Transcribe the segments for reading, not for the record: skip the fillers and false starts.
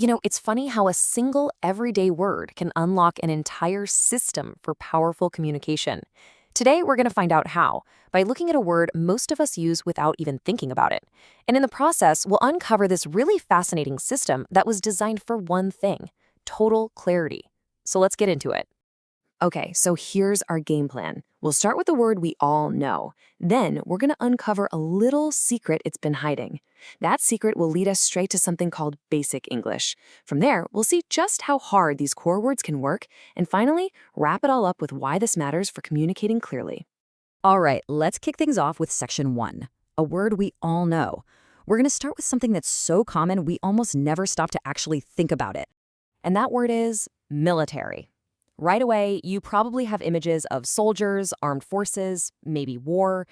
It's funny how a single everyday word can unlock an entire system for powerful communication. Today, we're going to find out how by looking at a word most of us use without even thinking about it. And in the process, we'll uncover this really fascinating system that was designed for one thing: total clarity. So let's get into it. Okay, so here's our game plan. We'll start with the word we all know. Then we're going to uncover a little secret it's been hiding. That secret will lead us straight to something called basic English. From there, we'll see just how hard these core words can work, and finally, wrap it all up with why this matters for communicating clearly. All right, let's kick things off with section 1, a word we all know. We're going to start with something that's so common we almost never stop to actually think about it. And that word is military. Right away, you probably have images of soldiers, armed forces, maybe war.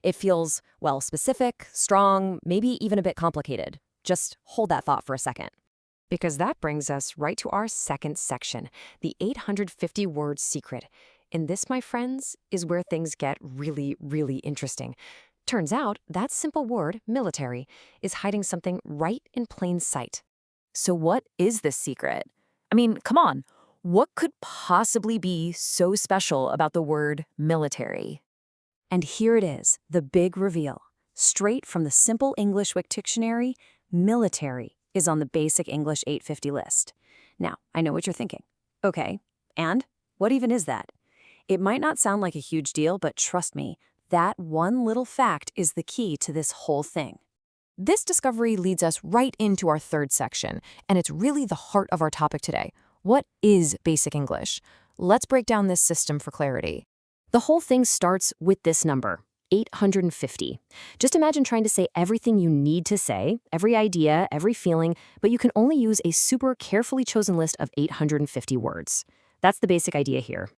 It feels, well, specific, strong, maybe even a bit complicated. Just hold that thought for a second. Because that brings us right to our second section, the 850-word secret. And this, my friends, is where things get really, really interesting. Turns out that simple word, military, is hiding something right in plain sight. So what is this secret? I mean, come on. What could possibly be so special about the word military? And here it is, the big reveal. Straight from the Simple English Wiktionary, military is on the Basic English 850 list. Now, I know what you're thinking. Okay, and what even is that? It might not sound like a huge deal, but trust me, that one little fact is the key to this whole thing. This discovery leads us right into our third section, and it's really the heart of our topic today. What is basic English? Let's break down this system for clarity. The whole thing starts with this number, 850. Just imagine trying to say everything you need to say, every idea, every feeling, but you can only use a super carefully chosen list of 850 words. That's the basic idea here.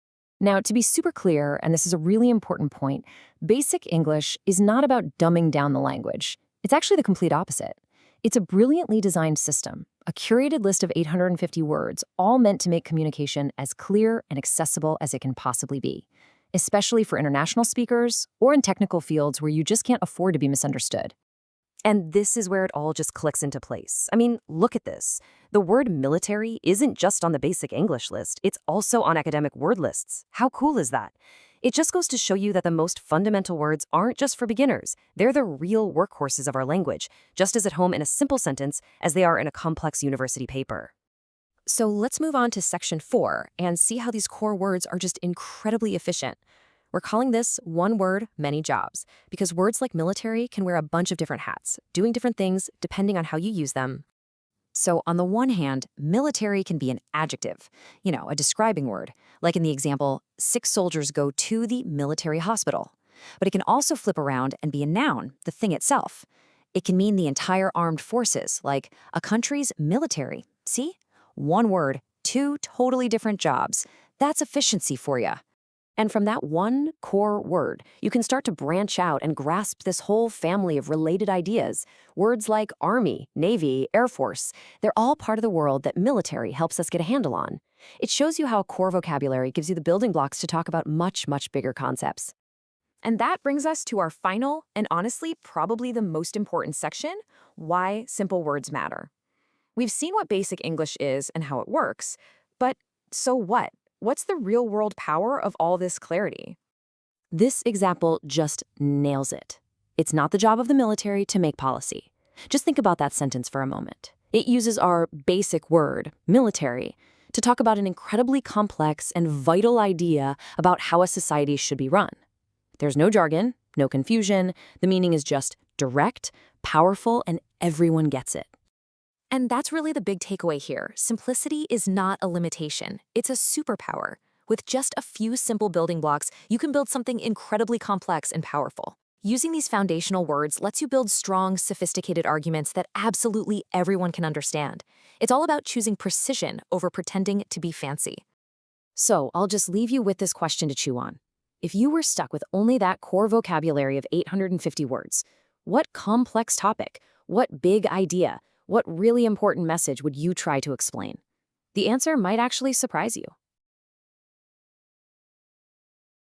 Now, to be super clear, and this is a really important point, basic English is not about dumbing down the language. It's actually the complete opposite. It's a brilliantly designed system, a curated list of 850 words, all meant to make communication as clear and accessible as it can possibly be, especially for international speakers or in technical fields where you just can't afford to be misunderstood. And this is where it all just clicks into place. I mean, look at this. The word military isn't just on the basic English list, it's also on academic word lists. How cool is that? It just goes to show you that the most fundamental words aren't just for beginners. They're the real workhorses of our language, just as at home in a simple sentence as they are in a complex university paper. So let's move on to section 4 and see how these core words are just incredibly efficient. We're calling this one word, many jobs, because words like military can wear a bunch of different hats, doing different things depending on how you use them. So on the one hand, military can be an adjective, a describing word, like in the example, 6 soldiers go to the military hospital. But it can also flip around and be a noun, the thing itself. It can mean the entire armed forces, like a country's military. See? One word, 2 totally different jobs. That's efficiency for you. And from that one core word, you can start to branch out and grasp this whole family of related ideas. Words like Army, Navy, Air Force, they're all part of the world that military helps us get a handle on. It shows you how a core vocabulary gives you the building blocks to talk about much, much bigger concepts. And that brings us to our final, and honestly, probably the most important section, why simple words matter. We've seen what basic English is and how it works, but so what? What's the real-world power of all this clarity? This example just nails it. It's not the job of the military to make policy. Just think about that sentence for a moment. It uses our basic word, military, to talk about an incredibly complex and vital idea about how a society should be run. There's no jargon, no confusion. The meaning is just direct, powerful, and everyone gets it. And that's really the big takeaway here. Simplicity is not a limitation. It's a superpower. With just a few simple building blocks, you can build something incredibly complex and powerful. Using these foundational words lets you build strong, sophisticated arguments that absolutely everyone can understand. It's all about choosing precision over pretending to be fancy. So I'll just leave you with this question to chew on. If you were stuck with only that core vocabulary of 850 words, what complex topic, what big idea, what really important message would you try to explain? The answer might actually surprise you.